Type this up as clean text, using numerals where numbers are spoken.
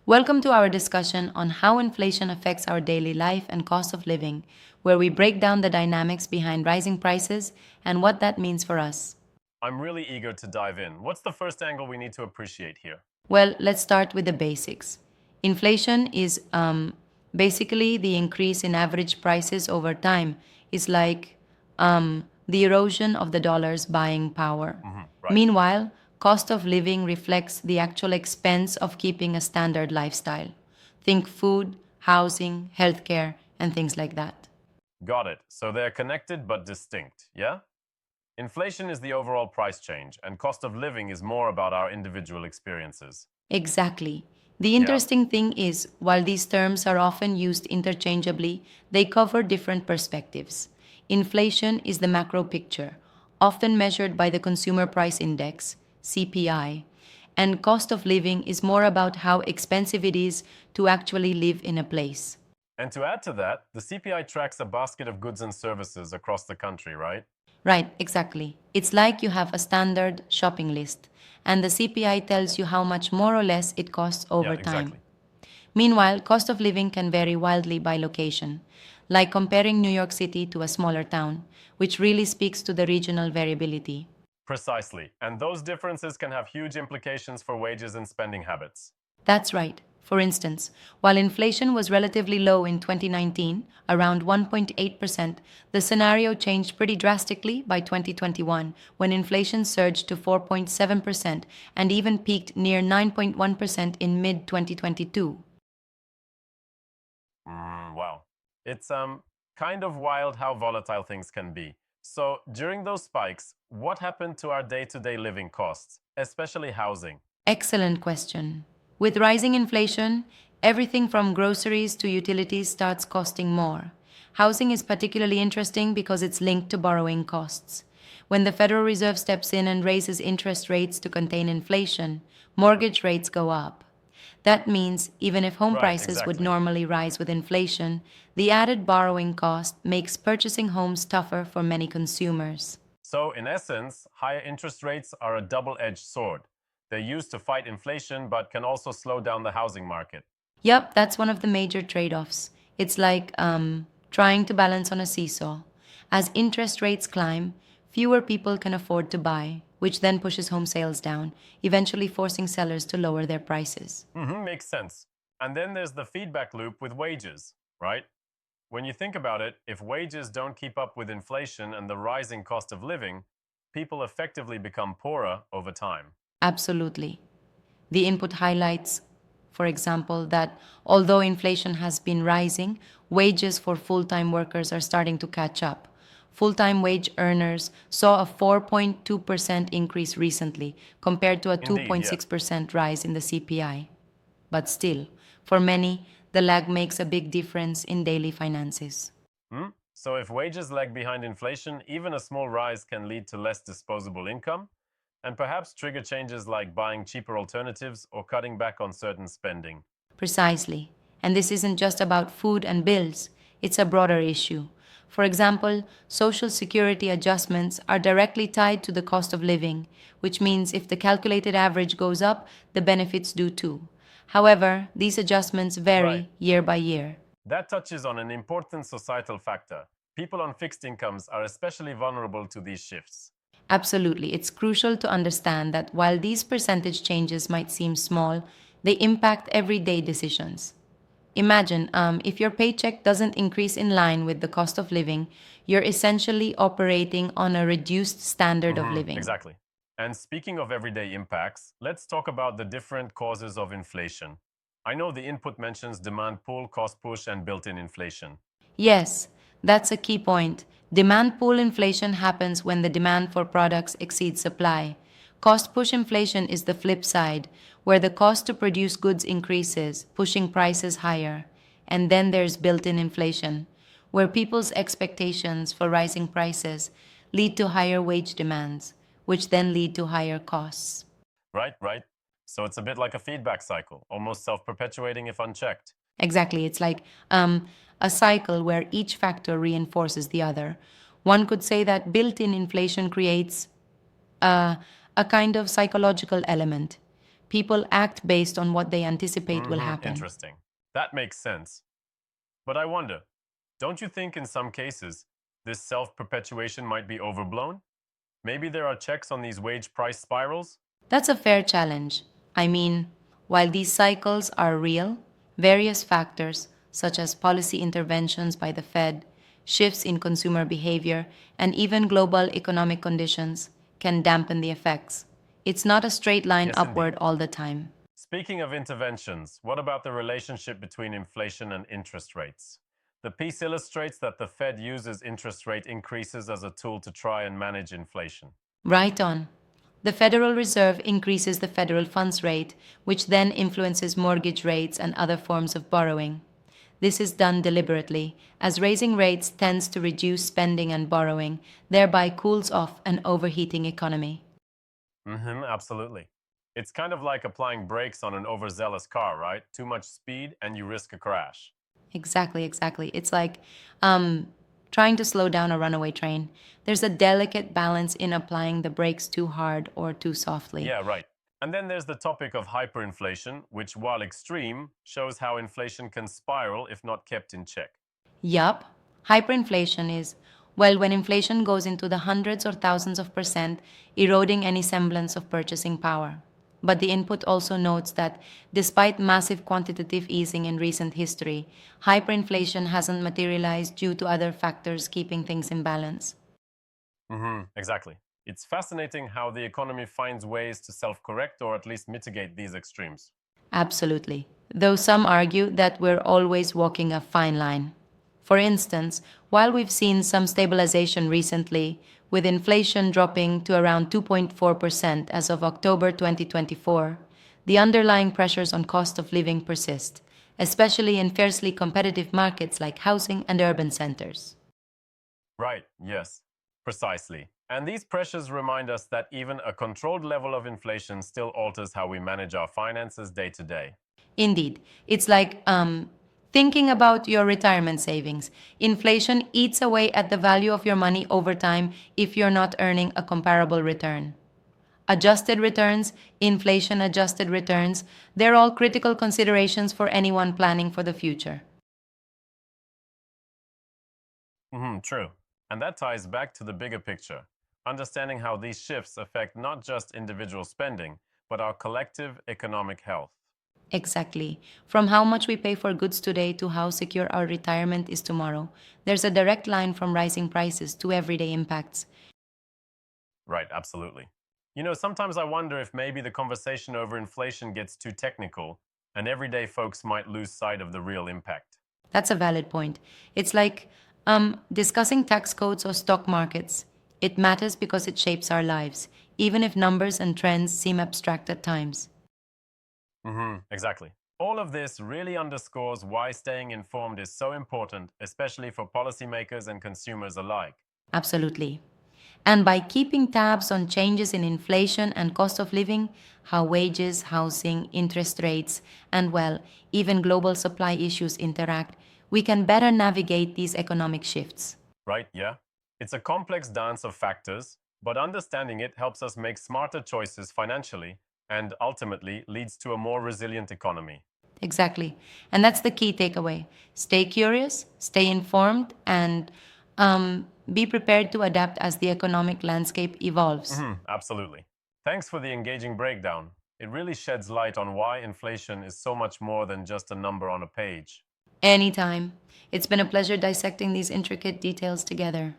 Welcome to our discussion on how inflation affects our daily life and cost of living, where we break down the dynamics behind rising prices and what that means for us. I'm really eager to dive in. What's the first angle we need to appreciate here? Well, let's start with the basics. Inflation is basically the increase in average prices over time, is like the erosion of the dollar's buying power. Right. Meanwhile, cost of living reflects the actual expense of keeping a standard lifestyle. Think food, housing, healthcare, and things like that. Got it. So they're connected but distinct, yeah? Inflation is the overall price change, and cost of living is more about our individual experiences. Exactly. The Yeah? interesting thing is, while these terms are often used interchangeably, they cover different perspectives. Inflation is the macro picture, often measured by the Consumer Price Index, CPI, and cost of living is more about how expensive it is to actually live in a place. And to add to that, the CPI tracks a basket of goods and services across the country, right? Right, exactly. It's like you have a standard shopping list, and the CPI tells you how much more or less it costs Yeah, over time. exactly. Meanwhile, cost of living can vary wildly by location, like comparing New York City to a smaller town, which really speaks to the regional variability. Precisely. And those differences can have huge implications for wages and spending habits. That's right. For instance, while inflation was relatively low in 2019, around 1.8%, the scenario changed pretty drastically by 2021 when inflation surged to 4.7% and even peaked near 9.1% in mid 2022. Wow. It's kind of wild how volatile things can be. So, during those spikes, what happened to our day-to-day living costs, especially housing? Excellent question. With rising inflation, everything from groceries to utilities starts costing more. Housing is particularly interesting because it's linked to borrowing costs. When the Federal Reserve steps in and raises interest rates to contain inflation, mortgage rates go up. That means even if home Right, prices would exactly. normally rise with inflation, the added borrowing cost makes purchasing homes tougher for many consumers. So, in essence, higher interest rates are a double-edged sword. They're used to fight inflation but can also slow down the housing market. Yep, that's one of the major trade offs. It's like trying to balance on a seesaw. As interest rates climb, fewer people can afford to buy, which then pushes home sales down, eventually forcing sellers to lower their prices. Makes sense. And then there's the feedback loop with wages, right? When you think about it, if wages don't keep up with inflation and the rising cost of living, people effectively become poorer over time. Absolutely. The input highlights, for example, that although inflation has been rising, wages for full time workers are starting to catch up. Full time wage earners saw a 4.2% increase recently compared to a Indeed, yeah. 2.6% rise in the CPI. But still, for many, the lag makes a big difference in daily finances. So if wages lag behind inflation, even a small rise can lead to less disposable income and perhaps trigger changes like buying cheaper alternatives or cutting back on certain spending. Precisely. And this isn't just about food and bills, it's a broader issue. For example, social security adjustments are directly tied to the cost of living, which means if the calculated average goes up, the benefits do too. However, these adjustments Right. vary year by year. That touches on an important societal factor. People on fixed incomes are especially vulnerable to these shifts. Absolutely, it's crucial to understand that while these percentage changes might seem small, they impact everyday decisions. Imagine if your paycheck doesn't increase in line with the cost of living, you're essentially operating on a reduced standard of living. Exactly. And speaking of everyday impacts, let's talk about the different causes of inflation. I know the input mentions demand pull, cost push, and built in inflation. Yes, that's a key point. Demand pull inflation happens when the demand for products exceeds supply. Cost push inflation is the flip side, where the cost to produce goods increases, pushing prices higher. And then there's built in inflation, where people's expectations for rising prices lead to higher wage demands, which then lead to higher costs. Right, right. So it's a bit like a feedback cycle, almost self perpetuating if unchecked. Exactly. It's like a cycle where each factor reinforces the other. One could say that built in inflation creates a, a kind of psychological element. People act based on what they anticipate will happen. Interesting. That makes sense. But I wonder, don't you think in some cases this self perpetuation might be overblown? Maybe there are checks on these wage price spirals? That's a fair challenge. I mean, while these cycles are real, various factors, such as policy interventions by the Fed, shifts in consumer behavior, and even global economic conditions, can dampen the effects. It's not a straight line Yes, upward indeed. all the time. Speaking of interventions, what about the relationship between inflation and interest rates? The piece illustrates that the Fed uses interest rate increases as a tool to try and manage inflation. Right on. The Federal Reserve increases the federal funds rate, which then influences mortgage rates and other forms of borrowing. This is done deliberately, as raising rates tends to reduce spending and borrowing, thereby cools off an overheating economy. Absolutely. It's kind of like applying brakes on an overzealous car, right? Too much speed and you risk a crash. Exactly, exactly. It's like um, trying to slow down a runaway train. There's a delicate balance in applying the brakes too hard or too softly. Yeah, right. And then there's the topic of hyperinflation, which, while extreme, shows how inflation can spiral if not kept in check. Yup, hyperinflation is, well, when inflation goes into the hundreds or thousands of percent, eroding any semblance of purchasing power. But the input also notes that despite massive quantitative easing in recent history, hyperinflation hasn't materialized due to other factors keeping things in balance. Exactly. It's fascinating how the economy finds ways to self correct or at least mitigate these extremes. Absolutely. Though some argue that we're always walking a fine line. For instance, while we've seen some stabilization recently, with inflation dropping to around 2.4% as of October 2024, the underlying pressures on cost of living persist, especially in fiercely competitive markets like housing and urban centers. Right, yes, precisely. And these pressures remind us that even a controlled level of inflation still alters how we manage our finances day to day. Indeed, it's like thinking about your retirement savings. Inflation eats away at the value of your money over time if you're not earning a comparable return. Adjusted returns, inflation adjusted returns, they're all critical considerations for anyone planning for the future. True. And that ties back to the bigger picture, understanding how these shifts affect not just individual spending, but our collective economic health. Exactly. From how much we pay for goods today to how secure our retirement is tomorrow, there's a direct line from rising prices to everyday impacts. Right, absolutely. You know, sometimes I wonder if maybe the conversation over inflation gets too technical and everyday folks might lose sight of the real impact. That's a valid point. It's like discussing tax codes or stock markets. It matters because it shapes our lives, even if numbers and trends seem abstract at times. Exactly. All of this really underscores why staying informed is so important, especially for policymakers and consumers alike. Absolutely. And by keeping tabs on changes in inflation and cost of living, how wages, housing, interest rates, and well, even global supply issues interact, we can better navigate these economic shifts. Right? Yeah. It's a complex dance of factors, but understanding it helps us make smarter choices financially and ultimately leads to a more resilient economy. Exactly. And that's the key takeaway. Stay curious, stay informed, and be prepared to adapt as the economic landscape evolves. Absolutely. Thanks for the engaging breakdown. It really sheds light on why inflation is so much more than just a number on a page. Anytime. It's been a pleasure dissecting these intricate details together.